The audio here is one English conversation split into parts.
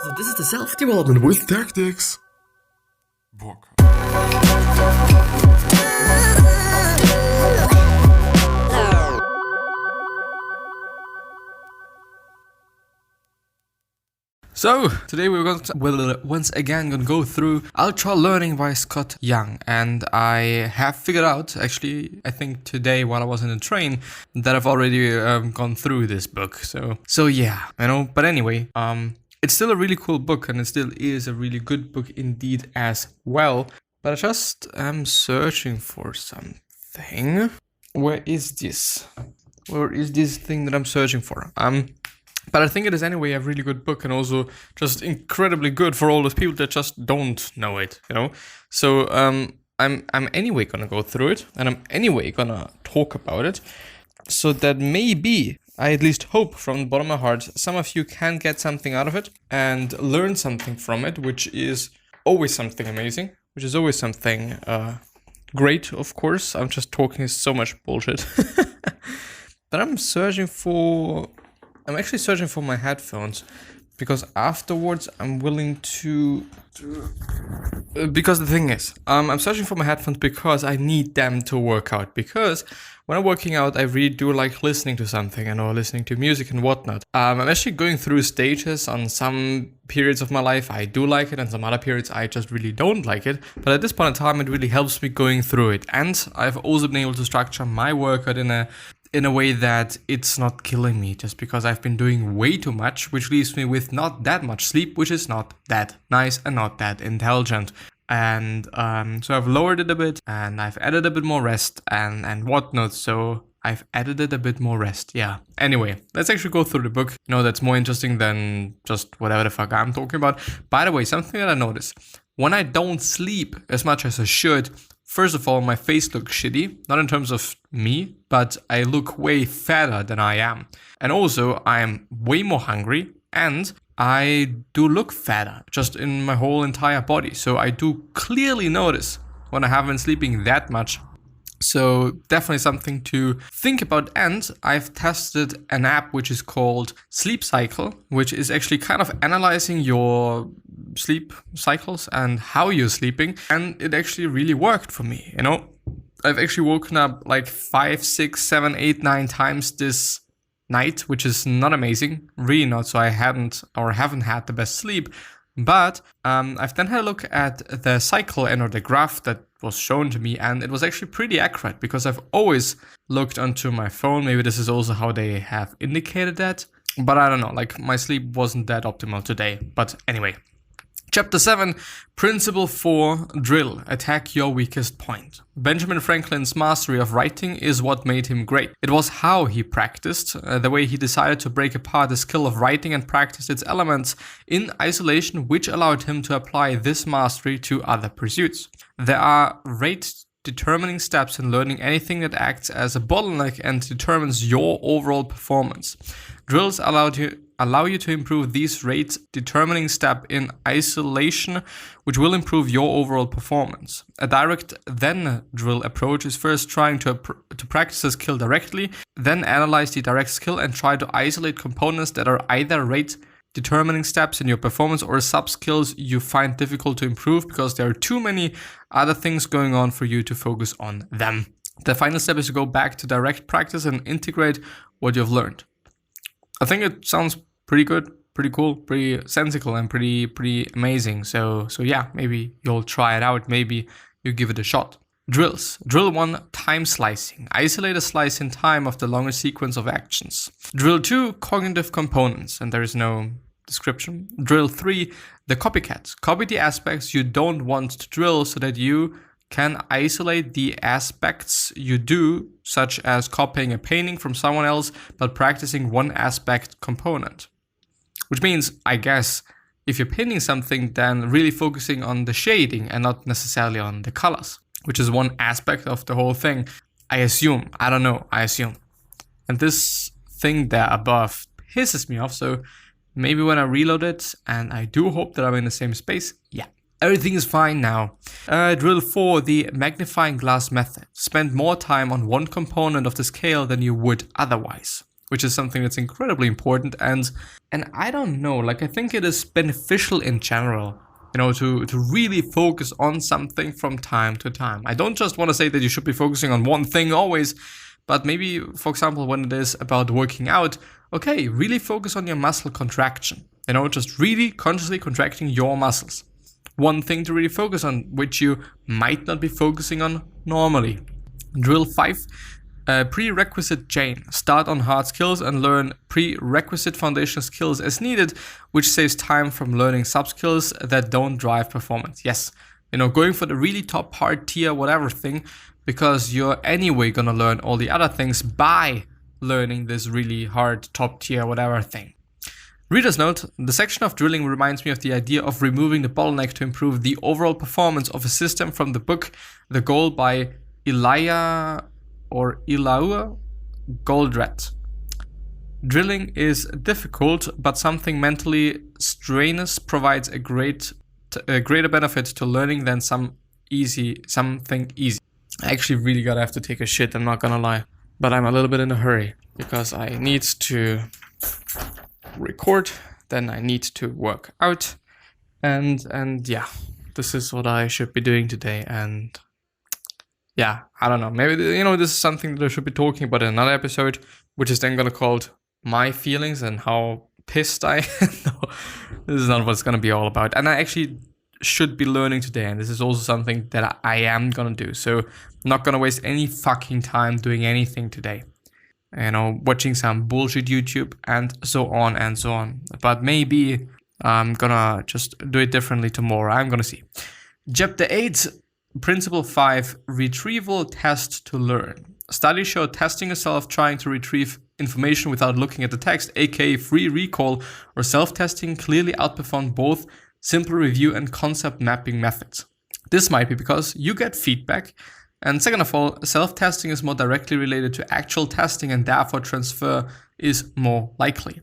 So this is the self-development with tactics book. So, today we're going to once again go through Ultralearning by Scott Young, and I have figured out, actually, I think today while I was in the train, that I've already gone through this book. So yeah, but anyway, it's still a really cool book, and it still is a really good book indeed as well. But I just am searching for something. Where is this? Where is this thing that I'm searching for? But I think it is anyway a really good book, and also just incredibly good for all those people that just don't know it, So I'm anyway gonna go through it, and I'm anyway gonna talk about it, so that maybe, I at least hope from the bottom of my heart, some of you can get something out of it and learn something from it, which is always something amazing, which is always something great, of course. I'm just talking so much bullshit. But I'm actually searching for my headphones, because afterwards I'm willing to... Because the thing is, I'm searching for my headphones because I need them to work out. Because when I'm working out, I really do like listening to something, listening to music and whatnot. I'm actually going through stages. On some periods of my life, I do like it, and some other periods, I just really don't like it. But at this point in time, it really helps me going through it. And I've also been able to structure my workout in a way that it's not killing me, just because I've been doing way too much, which leaves me with not that much sleep, which is not that nice and not that intelligent. And so I've lowered it a bit, and I've added a bit more rest and whatnot. So I've added a bit more rest. Yeah. Anyway, let's actually go through the book. That's more interesting than just whatever the fuck I'm talking about. By the way, something that I noticed, when I don't sleep as much as I should, first of all, my face looks shitty, not in terms of me, but I look way fatter than I am. And also, I am way more hungry, and I do look fatter just in my whole entire body. So I do clearly notice when I haven't been sleeping that much. So definitely something to think about. And I've tested an app which is called Sleep Cycle, which is actually kind of analyzing your sleep cycles and how you're sleeping. And it actually really worked for me. I've actually woken up like 5, 6, 7, 8, 9 times this night, which is not amazing, really not. So I haven't had the best sleep. But I've then had a look at the cycle or the graph that was shown to me, and it was actually pretty accurate, because I've always looked onto my phone. Maybe this is also how they have indicated that, but I don't know, my sleep wasn't that optimal today. But anyway, Chapter 7, Principle 4, Drill, Attack Your Weakest Point. Benjamin Franklin's mastery of writing is what made him great. It was how he practiced, the way he decided to break apart the skill of writing and practice its elements in isolation, which allowed him to apply this mastery to other pursuits. There are rate-determining steps in learning anything that acts as a bottleneck and determines your overall performance. Drills allow you to improve these rate-determining step in isolation, which will improve your overall performance. A direct then drill approach is first trying to practice a skill directly, then analyze the direct skill and try to isolate components that are either rate-determining steps in your performance or sub-skills you find difficult to improve because there are too many other things going on for you to focus on them. The final step is to go back to direct practice and integrate what you've learned. I think it sounds pretty good, pretty cool, pretty sensical, and pretty amazing. So yeah, maybe you'll try it out. Maybe you give it a shot. Drills. Drill 1, time slicing. Isolate a slice in time of the longer sequence of actions. Drill 2, cognitive components, and there is no description. Drill 3, the copycat. Copy the aspects you don't want to drill so that you can isolate the aspects you do, such as copying a painting from someone else, but practicing one aspect component. Which means, I guess, if you're painting something, then really focusing on the shading and not necessarily on the colors, which is one aspect of the whole thing. I assume. I don't know. I assume. And this thing there above pisses me off, so maybe when I reload it, and I do hope that I'm in the same space, yeah. Everything is fine now. Drill 4, the magnifying glass method. Spend more time on one component of the scale than you would otherwise. which is something that's incredibly important. And I don't know, like, I think it is beneficial in general, you know, to really focus on something from time to time. I don't just want to say that you should be focusing on one thing always, but maybe, for example, when it is about working out, okay, really focus on your muscle contraction, you know, just really consciously contracting your muscles. One thing to really focus on, which you might not be focusing on normally. Drill 5, prerequisite chain. Start on hard skills and learn prerequisite foundational skills as needed, which saves time from learning sub-skills that don't drive performance. Yes, you know, going for the really top hard tier whatever thing, because you're anyway gonna learn all the other things by learning this really hard top tier whatever thing. Reader's note, the section of drilling reminds me of the idea of removing the bottleneck to improve the overall performance of a system from the book The Goal by Elia Goldratt. Drilling is difficult, but something mentally strenuous provides a greater benefit to learning than something easy. I actually really gotta have to take a shit, I'm not gonna lie. But I'm a little bit in a hurry because I need to record, then I need to work out, and yeah, this is what I should be doing today. And yeah, I don't know, maybe, you know, this is something that I should be talking about in another episode, which is then gonna called my feelings and how pissed I am. No, this is not what it's gonna be all about. And I actually should be learning today, and this is also something that I am gonna do, so I'm not gonna waste any fucking time doing anything today, you know, watching some bullshit YouTube and so on and so on. But maybe I'm gonna just do it differently tomorrow. I'm gonna see. Chapter 8, Principle 5, Retrieval Test to Learn. Studies show testing yourself trying to retrieve information without looking at the text, aka free recall or self-testing, clearly outperform both simple review and concept mapping methods. This might be because you get feedback, and second of all, self-testing is more directly related to actual testing and therefore transfer is more likely.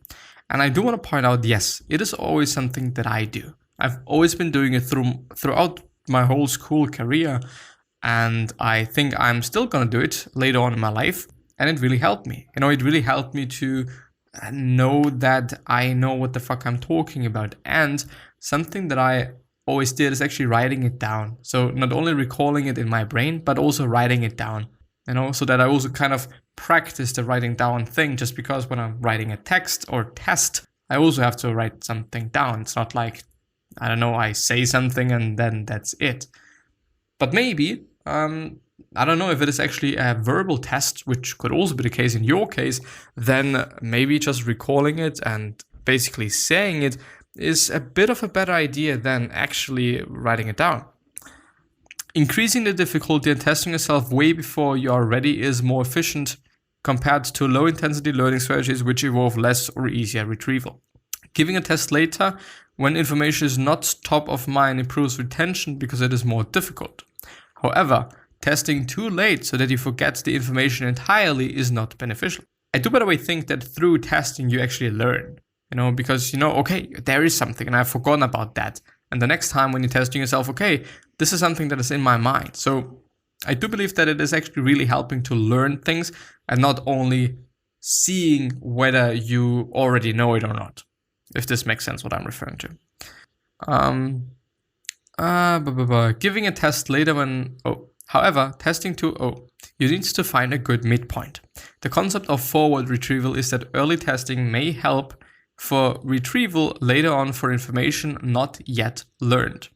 And I do want to point out, yes, it is always something that I do. I've always been doing it throughout my whole school career, and I think I'm still gonna do it later on in my life, and it really helped me. You know, it really helped me to know that I know what the fuck I'm talking about. And something that I always did is actually writing it down. So not only recalling it in my brain, but also writing it down, you know, so that I also kind of practice the writing down thing, just because when I'm writing a text or test, I also have to write something down. It's not like, I don't know, I say something and then that's it. But maybe, I don't know if it is actually a verbal test, which could also be the case in your case, then maybe just recalling it and basically saying it is a bit of a better idea than actually writing it down. Increasing the difficulty and testing yourself way before you are ready is more efficient compared to low-intensity learning strategies which involve less or easier retrieval. Giving a test later when information is not top of mind improves retention because it is more difficult. However, testing too late so that you forget the information entirely is not beneficial. I do, by the way, think that through testing you actually learn. You know, because, you know, okay, there is something and I've forgotten about that. And the next time when you're testing yourself, okay, this is something that is in my mind. So I do believe that it is actually really helping to learn things and not only seeing whether you already know it or not. If this makes sense what I'm referring to. Giving a test later when, however, testing you need to find a good midpoint. The concept of forward retrieval is that early testing may help for retrieval later on for information not yet learned.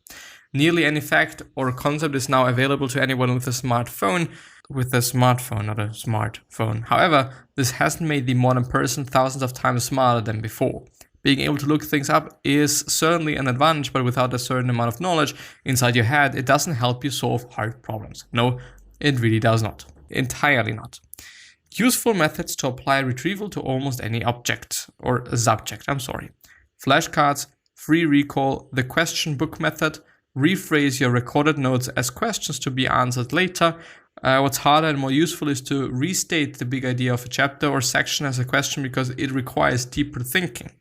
Nearly any fact or concept is now available to anyone with a smartphone, not a smartphone. However, this hasn't made the modern person thousands of times smarter than before. Being able to look things up is certainly an advantage, but without a certain amount of knowledge inside your head, it doesn't help you solve hard problems. No, it really does not. Entirely not. Useful methods to apply retrieval to almost any object or subject. Flashcards, free recall, the question book method, rephrase your recorded notes as questions to be answered later. What's harder and more useful is to restate the big idea of a chapter or section as a question because it requires deeper thinking.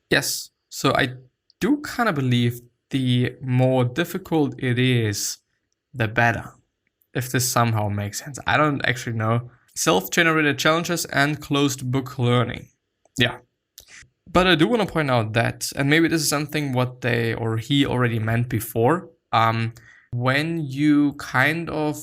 Yes, so I do kind of believe the more difficult it is, the better. If this somehow makes sense. I don't actually know. self-generated challenges, and closed book learning. Yeah. But I do want to point out that, and maybe this is something what they or he already meant before, when you kind of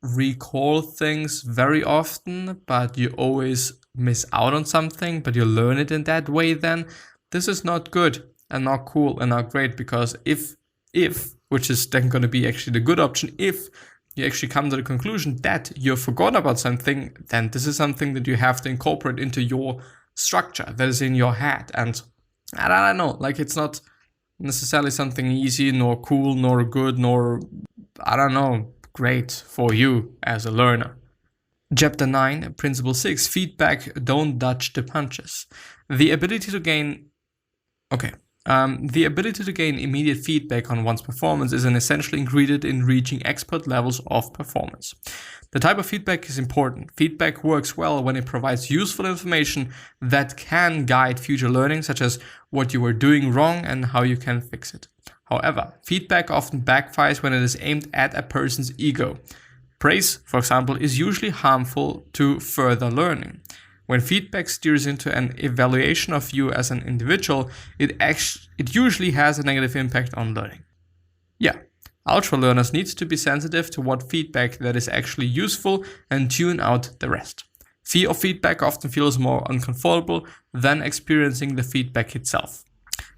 recall things very often, but you always miss out on something, but you learn it in that way, then this is not good and not cool and not great, because if which is then going to be actually the good option, if you actually come to the conclusion that you forgot about something, then this is something that you have to incorporate into your structure that is in your head. And I don't know, like, it's not necessarily something easy, nor cool, nor good, nor, I don't know, great for you as a learner. Chapter 9, Principle 6, Feedback, Don't Dodge the Punches. The ability to gain immediate feedback on one's performance is an essential ingredient in reaching expert levels of performance. The type of feedback is important. Feedback works well when it provides useful information that can guide future learning, such as what you are doing wrong and how you can fix it. However, feedback often backfires when it is aimed at a person's ego. Praise, for example, is usually harmful to further learning. When feedback steers into an evaluation of you as an individual, it usually has a negative impact on learning. Yeah, ultralearners need to be sensitive to what feedback that is actually useful and tune out the rest. Fear of feedback often feels more uncomfortable than experiencing the feedback itself.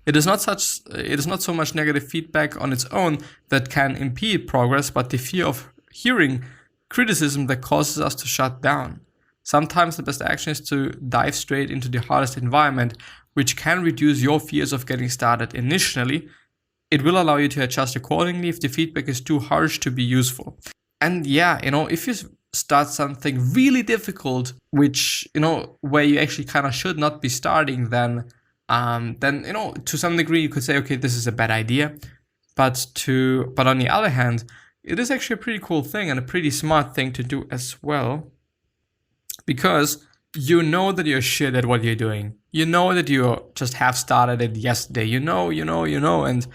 It is not so much negative feedback on its own that can impede progress, but the fear of hearing criticism that causes us to shut down. Sometimes the best action is to dive straight into the hardest environment, which can reduce your fears of getting started initially. It will allow you to adjust accordingly if the feedback is too harsh to be useful. And yeah, if you start something really difficult, which, where you actually kind of should not be starting, then to some degree you could say, okay, this is a bad idea. But on the other hand, it is actually a pretty cool thing and a pretty smart thing to do as well. Because you know that you're shit at what you're doing. You know that you just have started it yesterday. You know. And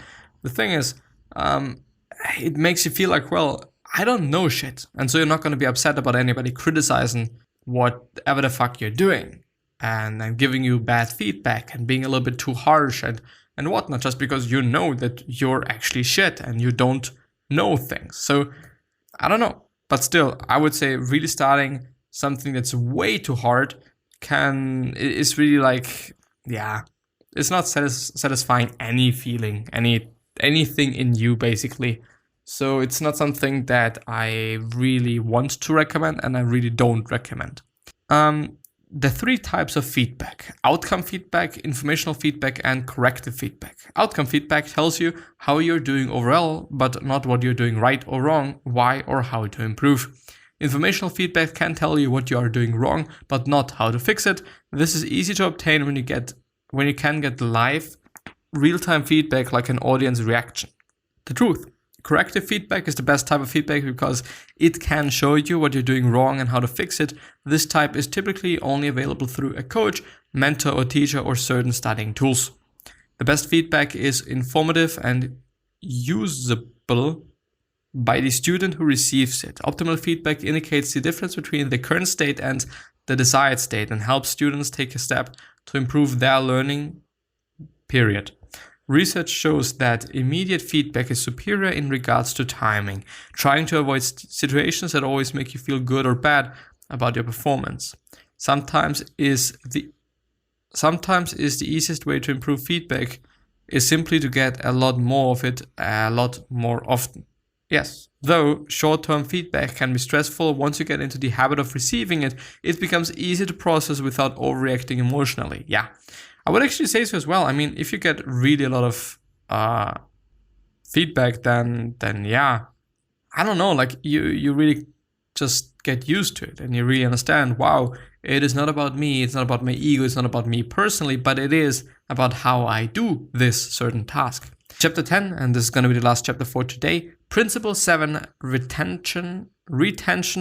the thing is, it makes you feel like, well, I don't know shit. And so you're not going to be upset about anybody criticizing whatever the fuck you're doing. And giving you bad feedback and being a little bit too harsh and whatnot, just because you know that you're actually shit and you don't know things. So, I don't know. But still, I would say really starting something that's way too hard is really like, yeah, it's not satisfying any feeling, anything in you, basically. So it's not something that I really want to recommend, and I really don't recommend. The 3 types of feedback: outcome feedback, informational feedback, and corrective feedback. Outcome feedback tells you how you're doing overall, but not what you're doing right or wrong, why or how to improve. Informational feedback can tell you what you are doing wrong, but not how to fix it. This is easy to obtain when you can get live, real-time feedback like an audience reaction. The truth: corrective feedback is the best type of feedback because it can show you what you're doing wrong and how to fix it. This type is typically only available through a coach, mentor, or teacher, or certain studying tools. The best feedback is informative and usable by the student who receives it. Optimal feedback indicates the difference between the current state and the desired state and helps students take a step to improve their learning, period. Research shows that immediate feedback is superior in regards to timing, trying to avoid situations that always make you feel good or bad about your performance. Sometimes is the easiest way to improve feedback is simply to get a lot more of it a lot more often. Yes, though short-term feedback can be stressful, once you get into the habit of receiving it, it becomes easy to process without overreacting emotionally. Yeah, I would actually say so as well. I mean, if you get really a lot of feedback, then yeah, I don't know, like you really just get used to it and you really understand, wow, it is not about me, it's not about my ego, it's not about me personally, but it is about how I do this certain task. Chapter 10, and this is going to be the last chapter for today. Principle 7, retention,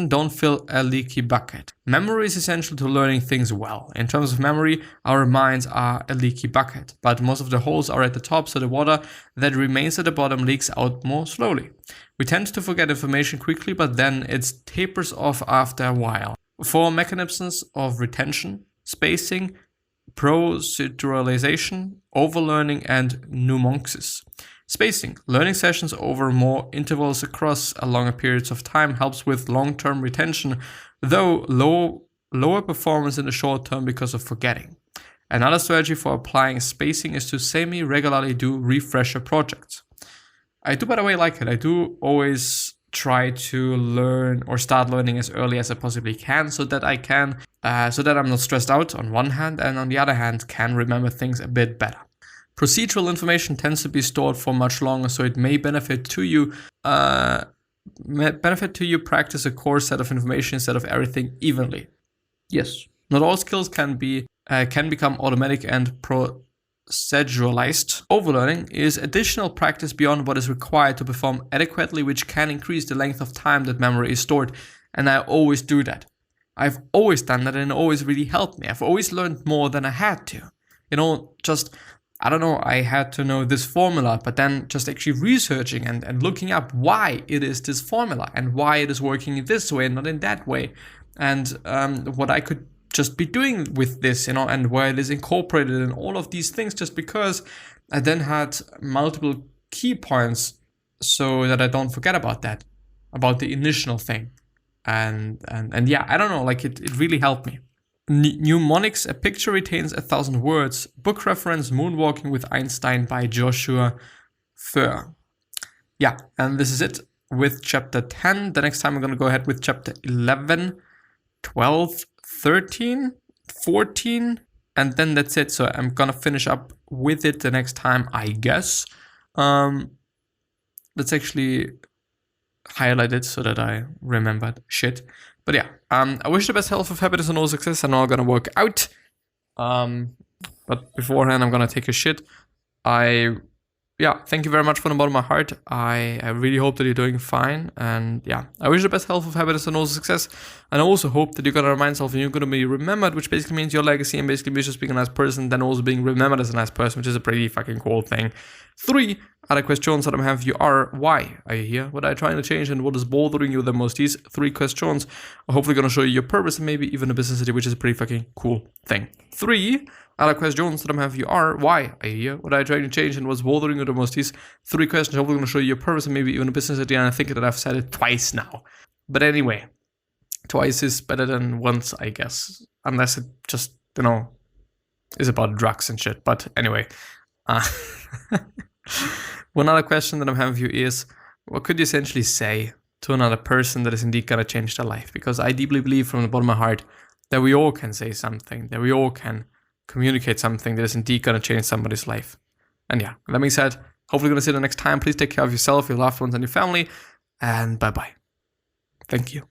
don't fill a leaky bucket. Memory is essential to learning things well. In terms of memory, our minds are a leaky bucket, but most of the holes are at the top, so the water that remains at the bottom leaks out more slowly. We tend to forget information quickly, but then it tapers off after a while. 4 mechanisms of retention: spacing, proceduralization, overlearning, and mnemosis. Spacing. Learning sessions over more intervals across longer periods of time helps with long-term retention, though lower performance in the short term because of forgetting. Another strategy for applying spacing is to semi-regularly do refresher projects. I do, by the way, like it. I do always try to learn or start learning as early as I possibly can, so that I'm not stressed out on one hand, and on the other hand can remember things a bit better. Procedural information tends to be stored for much longer, so it may benefit to you practice a core set of information instead of everything evenly. Yes, not all skills can become automatic and proceduralized. Overlearning is additional practice beyond what is required to perform adequately, which can increase the length of time that memory is stored. And I always do that. I've always done that, and it always really helped me. I've always learned more than I had to. I had to know this formula, but then just actually researching and looking up why it is this formula and why it is working this way and not in that way. And what I could just be doing with this, and where it is incorporated in all of these things, just because I then had multiple key points so that I don't forget about the initial thing. And yeah, I don't know, like it really helped me. Mnemonics: a picture retains 1,000 words. Book reference: Moonwalking with Einstein by Joshua Furr. Yeah, and this is it with chapter 10. The next time I'm going to go ahead with chapter 11, 12, 13, 14, and then that's it. So I'm going to finish up with it the next time, I guess. Let's actually highlight it so that I remembered shit. But yeah, I wish the best health of happiness and all success. I'm all gonna work out. But beforehand, I'm gonna take a shit. Thank you very much from the bottom of my heart. I really hope that you're doing fine. And yeah, I wish the best health of happiness and all success. And I also hope that you're gonna remind yourself and you're gonna be remembered, which basically means your legacy and basically means just being a nice person, then also being remembered as a nice person, which is a pretty fucking cool thing. 3 other questions that I have you are: why are you here? What are you trying to change, and what is bothering you the most? These 3 questions are hopefully going to show you your purpose and maybe even a business idea, which is a pretty fucking cool thing. 3 other questions that I have you are: why are you here? What are you trying to change, and what's bothering you the most? These 3 questions are hopefully going to show you your purpose and maybe even a business idea, and I think that I've said it twice now. But anyway, twice is better than once, I guess. Unless it just, is about drugs and shit. But anyway. One other question that I'm having for you is: what could you essentially say to another person that is indeed going to change their life? Because I deeply believe from the bottom of my heart that we all can say something, that we all can communicate something that is indeed going to change somebody's life. And yeah, that being said, hopefully going to see you the next time. Please take care of yourself, your loved ones, and your family. And bye-bye. Thank you.